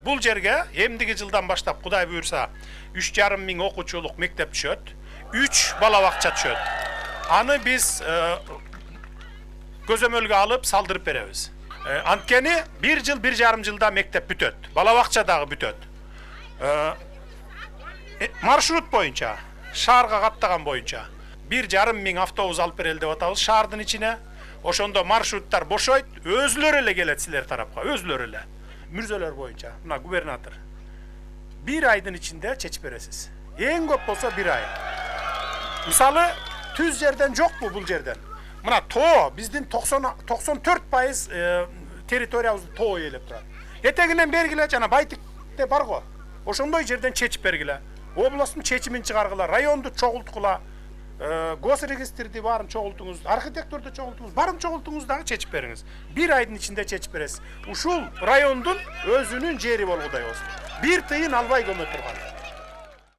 Bul jerge emdigi жылдан баштап Кудай буйрса 3,5 миң окуучулук мектеп түшөт. 3 бала бакча түшөт. Аны биз көзөмөлгө алып салдырып беребиз. Анткени 1 жыл 1,5 жылда мектеп бүтөт. Бала бакча дагы бүтөт. Маршрут боюнча, шаарга каттаган боюнча 1,5 миң автобус алып берели деп атабыз шаардын ичине. Ошондо маршруттар бошойт, өзлөрү эле келет силер тарапка, өзлөрү эле. Мүрзөлөр боюнча, мына губернатор 1 айдын ичинде чечип бересиз. Эң көп болсо 1 ай. Мисалы, түз жерден жокпу бул жерден. Мына тоо биздин 94% территориябызды тоо ээлеп турат. Этегинен бергиле жана Байтикте бар го. Ошондой жерден чечип бергиле. Областтын чечимин чыгаргыла, районду чогулткула, госрегистрди барын чогултуңуз, архитектурду чогултуңуз, барын чогултуңуз дагы чечип бериңиз. 1 айдын ичинде чечип бересиз. Ушул райондун өзүнүн жери болгудай болсун. 1 тыйын албай көмө турган.